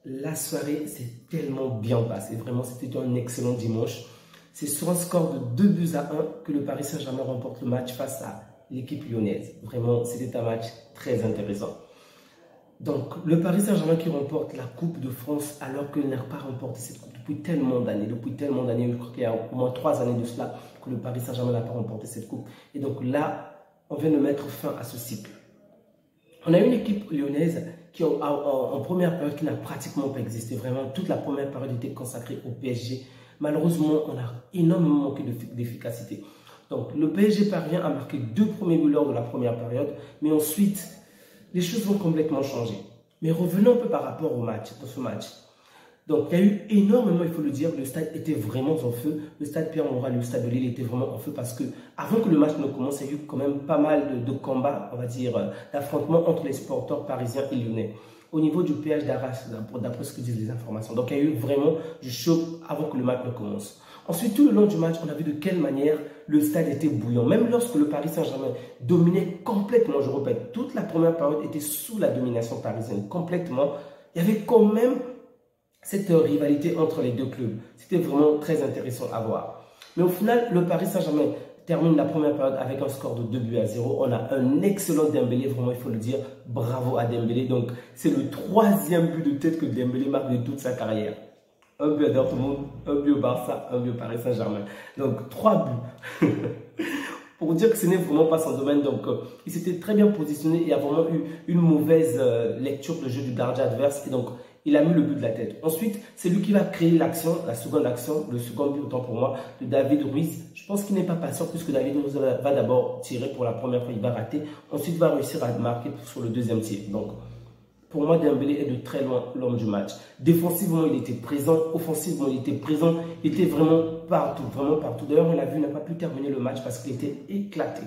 La soirée s'est tellement bien passée. Vraiment, c'était un excellent dimanche. C'est sur un score de 2 buts à 1 que le Paris Saint-Germain remporte le match face à l'équipe lyonnaise. Vraiment, c'était un match très intéressant. Donc, le Paris Saint-Germain qui remporte la Coupe de France alors qu'il n'a pas remporté cette coupe depuis tellement d'années. Depuis tellement d'années, je crois qu'il y a au moins 3 années de cela que le Paris Saint-Germain n'a pas remporté cette coupe. Et donc là, on vient de mettre fin à ce cycle. On a une équipe lyonnaise qui, en première période, qui n'a pratiquement pas existé. Vraiment, toute la première période était consacrée au PSG. Malheureusement, on a énormément manqué d'efficacité. Donc, le PSG parvient à marquer 2 premiers buts lors de la première période, mais ensuite, les choses vont complètement changer. Mais revenons un peu par rapport au match, dans ce match. Donc, il y a eu énormément, il faut le dire, le stade était vraiment en feu. Le stade Pierre-Mauroy, le stade de Lille était vraiment en feu parce que, avant que le match ne commence, il y a eu quand même pas mal de combats, on va dire, d'affrontements entre les supporters parisiens et lyonnais. Au niveau du péage d'Arras, d'après ce que disent les informations. Donc, il y a eu vraiment du choc avant que le match ne commence. Ensuite, tout le long du match, on a vu de quelle manière le stade était bouillant. Même lorsque le Paris Saint-Germain dominait complètement, je répète, toute la première période était sous la domination parisienne, complètement. Il y avait quand même cette rivalité entre les deux clubs. C'était vraiment très intéressant à voir. Mais au final, le Paris Saint-Germain termine la première période avec un score de 2 buts à 0. On a un excellent Dembélé, vraiment il faut le dire. Bravo à Dembélé. Donc c'est le 3e but de tête que Dembélé marque de toute sa carrière. Un but à Dortmund, un but au Barça, un but au Paris Saint-Germain. Donc 3 buts. Pour dire que ce n'est vraiment pas son domaine. Donc il s'était très bien positionné et a vraiment eu une mauvaise lecture de jeu du gardien adverse. Et donc il a mis le but de la tête. Ensuite, c'est lui qui va créer l'action, la seconde action, le second but, autant pour moi, de David Ruiz. Je pense qu'il n'est pas patient puisque David Ruiz va d'abord tirer pour la première fois, il va rater. Ensuite, il va réussir à marquer sur le deuxième tir. Donc, pour moi, Dembélé est de très loin l'homme du match. Défensivement, il était présent. Offensivement, il était présent. Il était vraiment partout, vraiment partout. D'ailleurs, on l'a vu, il n'a pas pu terminer le match parce qu'il était éclaté.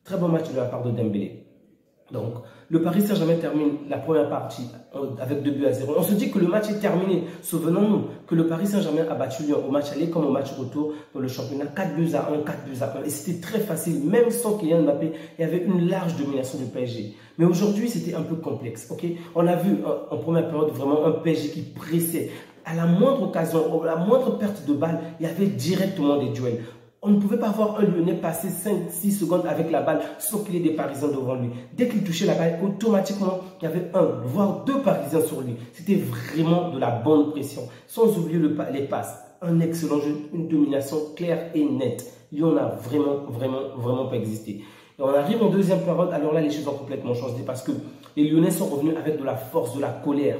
Très bon match de la part de Dembélé. Donc, le Paris Saint-Germain termine la première partie avec 2 buts à 0. On se dit que le match est terminé. Souvenons-nous que le Paris Saint-Germain a battu Lyon au match aller comme au match retour dans le championnat. 4 buts à 1, 4 buts à 1. Et c'était très facile. Même sans Kylian Mbappé, il y avait une large domination du PSG. Mais aujourd'hui, c'était un peu complexe. Okay, on a vu en première période vraiment un PSG qui pressait. À la moindre occasion, à la moindre perte de balle, il y avait directement des duels. On ne pouvait pas voir un Lyonnais passer 5-6 secondes avec la balle sans qu'il y ait des Parisiens devant lui. Dès qu'il touchait la balle, automatiquement, il y avait 1, voire 2 Parisiens sur lui. C'était vraiment de la bonne pression. Sans oublier les passes. Un excellent jeu, une domination claire et nette. Lyon n'a vraiment pas existé. Et on arrive en deuxième période, alors là, les choses ont complètement changé parce que les Lyonnais sont revenus avec de la force, de la colère.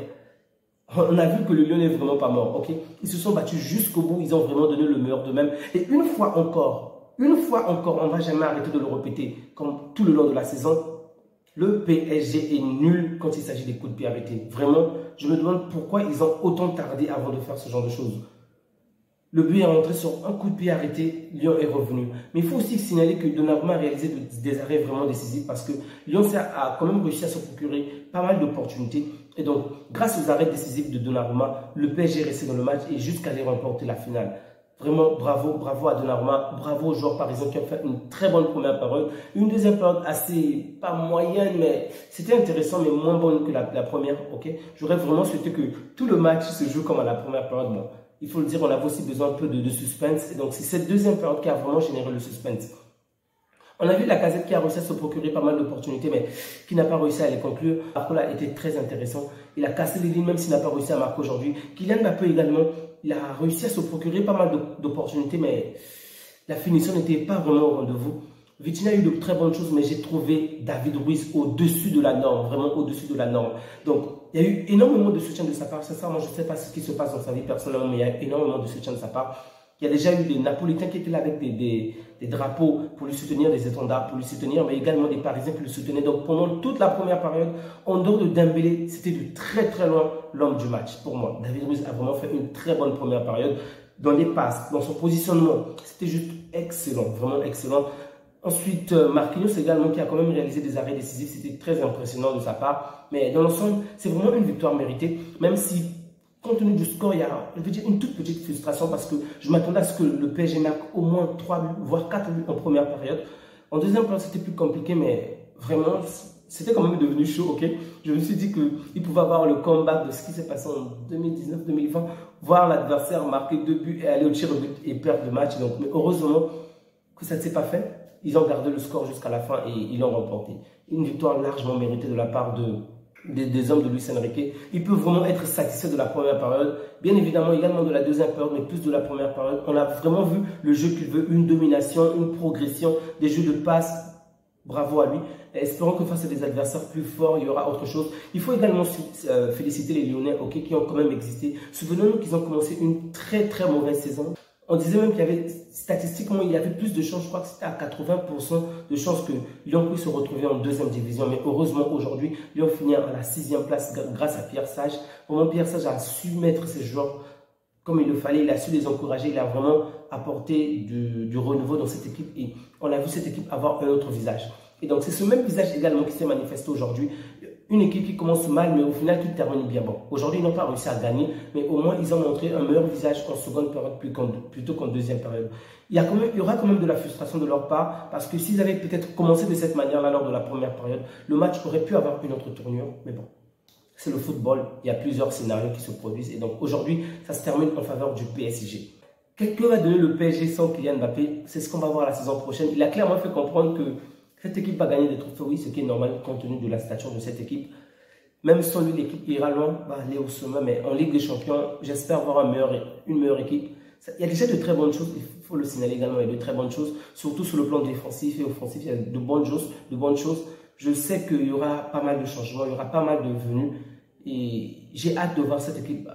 On a vu que le Lyon n'est vraiment pas mort, ok? Ils se sont battus jusqu'au bout, ils ont vraiment donné le meilleur d'eux-mêmes. Et une fois encore, on ne va jamais arrêter de le répéter, comme tout le long de la saison, le PSG est nul quand il s'agit des coups de pied arrêtés. Vraiment, je me demande pourquoi ils ont autant tardé avant de faire ce genre de choses. Le but est rentré sur un coup de pied arrêté, Lyon est revenu. Mais il faut aussi signaler que Donnarumma a réalisé des arrêts vraiment décisifs parce que Lyon a quand même réussi à se procurer pas mal d'opportunités. Et donc, grâce aux arrêts décisifs de Donnarumma, le PSG est resté dans le match et jusqu'à aller remporter la finale. Vraiment, bravo à Donnarumma, bravo aux joueurs parisiens qui ont fait une très bonne première période. Une deuxième période assez, pas moyenne, mais c'était intéressant, mais moins bonne que la première. Okay, j'aurais vraiment souhaité que tout le match se joue comme à la première période. Bon, il faut le dire, on avait aussi besoin un peu de suspense. Et donc, c'est cette deuxième période qui a vraiment généré le suspense. On a vu la Casette qui a réussi à se procurer pas mal d'opportunités, mais qui n'a pas réussi à les conclure. Barcola a été très intéressant. Il a cassé les lignes, même s'il n'a pas réussi à marquer aujourd'hui. Kylian Mbappé également, il a réussi à se procurer pas mal d'opportunités, mais la finition n'était pas vraiment au rendez-vous. Vitinha a eu de très bonnes choses, mais j'ai trouvé David Ruiz au-dessus de la norme, vraiment au-dessus de la norme. Donc, il y a eu énormément de soutien de sa part. Sincèrement, je ne sais pas ce qui se passe dans sa vie personnellement, mais il y a énormément de soutien de sa part. Il y a déjà eu des Napolitains qui étaient là avec des drapeaux pour lui soutenir, des étendards pour lui soutenir, mais également des Parisiens qui le soutenaient. Donc pendant toute la première période, en dehors de Dembélé, c'était de très très loin l'homme du match pour moi. David Ruiz a vraiment fait une très bonne première période. Dans les passes, dans son positionnement, c'était juste excellent, vraiment excellent. Ensuite, Marquinhos également qui a quand même réalisé des arrêts décisifs, c'était très impressionnant de sa part. Mais dans l'ensemble, c'est vraiment une victoire méritée, même si compte tenu du score, il y a, je veux dire, une toute petite frustration parce que je m'attendais à ce que le PSG marque au moins 3 buts, voire 4 buts en première période. En deuxième période, c'était plus compliqué, mais vraiment, c'était quand même devenu chaud, ok. Je me suis dit qu'il pouvait avoir le comeback de ce qui s'est passé en 2019-2020, voir l'adversaire marquer 2 buts et aller au tir au but et perdre le match. Donc, mais heureusement que ça ne s'est pas fait. Ils ont gardé le score jusqu'à la fin et ils l'ont remporté. Une victoire largement méritée de la part des hommes de Luis Enrique. Ils peuvent vraiment être satisfaits de la première période. Bien évidemment, également de la deuxième période, mais plus de la première période. On a vraiment vu le jeu qu'il veut, une domination, une progression, des jeux de passe. Bravo à lui. Espérons que face à des adversaires plus forts, il y aura autre chose. Il faut également féliciter les Lyonnais, ok, qui ont quand même existé. Souvenons-nous qu'ils ont commencé une très très mauvaise saison. On disait même qu'il y avait, statistiquement, il y avait plus de chances, je crois que c'était à 80% de chances que Lyon puisse se retrouver en deuxième division. Mais heureusement, aujourd'hui, Lyon finit à la 6e place grâce à Pierre Sage. Vraiment, Pierre Sage a su mettre ses joueurs comme il le fallait. Il a su les encourager. Il a vraiment apporté du renouveau dans cette équipe. Et on a vu cette équipe avoir un autre visage. Et donc, c'est ce même visage également qui s'est manifesté aujourd'hui. Une équipe qui commence mal, mais au final qui termine bien. Bon, aujourd'hui, ils n'ont pas réussi à gagner, mais au moins, ils ont montré un meilleur visage en seconde période plutôt qu'en deuxième période. Il y aura quand même de la frustration de leur part, parce que s'ils avaient peut-être commencé de cette manière-là lors de la première période, le match aurait pu avoir une autre tournure. Mais bon, c'est le football, il y a plusieurs scénarios qui se produisent. Et donc, aujourd'hui, ça se termine en faveur du PSG. Quelqu'un va donner le PSG sans Kylian Mbappé, c'est ce qu'on va voir la saison prochaine. Il a clairement fait comprendre que cette équipe va gagner des trophées, oui, ce qui est normal compte tenu de la stature de cette équipe. Même sans lui, l'équipe ira loin, va aller au sommet, mais en Ligue des Champions, j'espère voir une meilleure équipe. Il y a déjà de très bonnes choses, il faut le signaler également, il y a de très bonnes choses, surtout sur le plan défensif et offensif, il y a de bonnes choses. Je sais qu'il y aura pas mal de changements, il y aura pas mal de venues, et j'ai hâte de voir cette équipe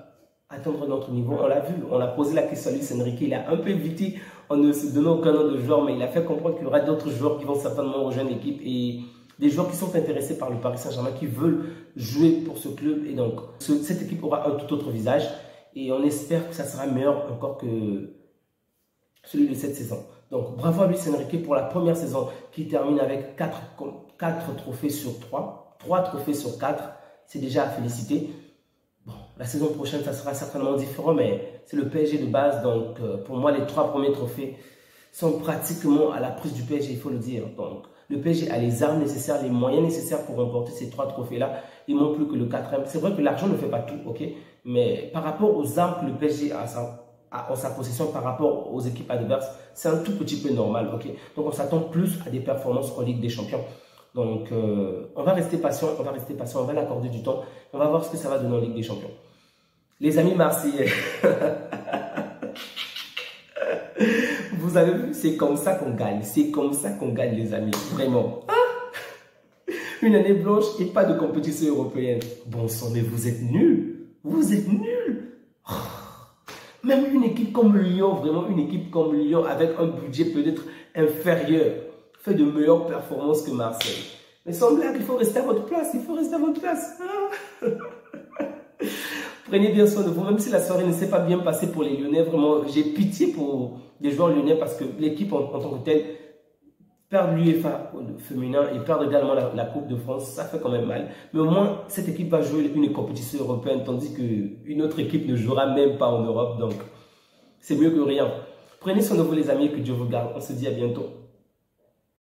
atteindre notre niveau. On l'a vu, on a posé la question à Luis Enrique, il a un peu évité en ne se donnant aucun nom de joueur, mais il a fait comprendre qu'il y aura d'autres joueurs qui vont certainement rejoindre l'équipe et des joueurs qui sont intéressés par le Paris Saint-Germain, qui veulent jouer pour ce club. Et donc, cette équipe aura un tout autre visage et on espère que ça sera meilleur encore que celui de cette saison. Donc, bravo à Luis Enrique pour la première saison qui termine avec 4 trophées sur 3. 3 trophées sur 4, c'est déjà à féliciter. Bon, la saison prochaine, ça sera certainement différent, mais c'est le PSG de base. Donc, pour moi, les 3 premiers trophées sont pratiquement à la prise du PSG, il faut le dire. Donc, le PSG a les armes nécessaires, les moyens nécessaires pour remporter ces 3 trophées-là. Il manque plus que le 4e. C'est vrai que l'argent ne fait pas tout, ok? Mais par rapport aux armes que le PSG a en sa possession, par rapport aux équipes adverses, c'est un tout petit peu normal, ok? Donc, on s'attend plus à des performances en Ligue des Champions. Donc, on va rester patient, on va l'accorder du temps. On va voir ce que ça va donner en Ligue des Champions. Les amis marseillais, vous avez vu, c'est comme ça qu'on gagne. C'est comme ça qu'on gagne, les amis. Vraiment. Une année blanche et pas de compétition européenne. Bon sang, mais vous êtes nuls. Vous êtes nuls. Même une équipe comme Lyon, vraiment une équipe comme Lyon, avec un budget peut-être inférieur, fait de meilleures performances que Marseille. Mais sans blague, il faut rester à votre place. Il faut rester à votre place. Prenez bien soin de vous, même si la soirée ne s'est pas bien passée pour les Lyonnais. Vraiment, j'ai pitié pour les joueurs lyonnais parce que l'équipe en tant que telle perd l'UEFA féminin et perd également la Coupe de France. Ça fait quand même mal. Mais au moins, cette équipe va jouer une compétition européenne, tandis qu'une autre équipe ne jouera même pas en Europe. Donc, c'est mieux que rien. Prenez soin de vous, les amis, et que Dieu vous garde. On se dit à bientôt.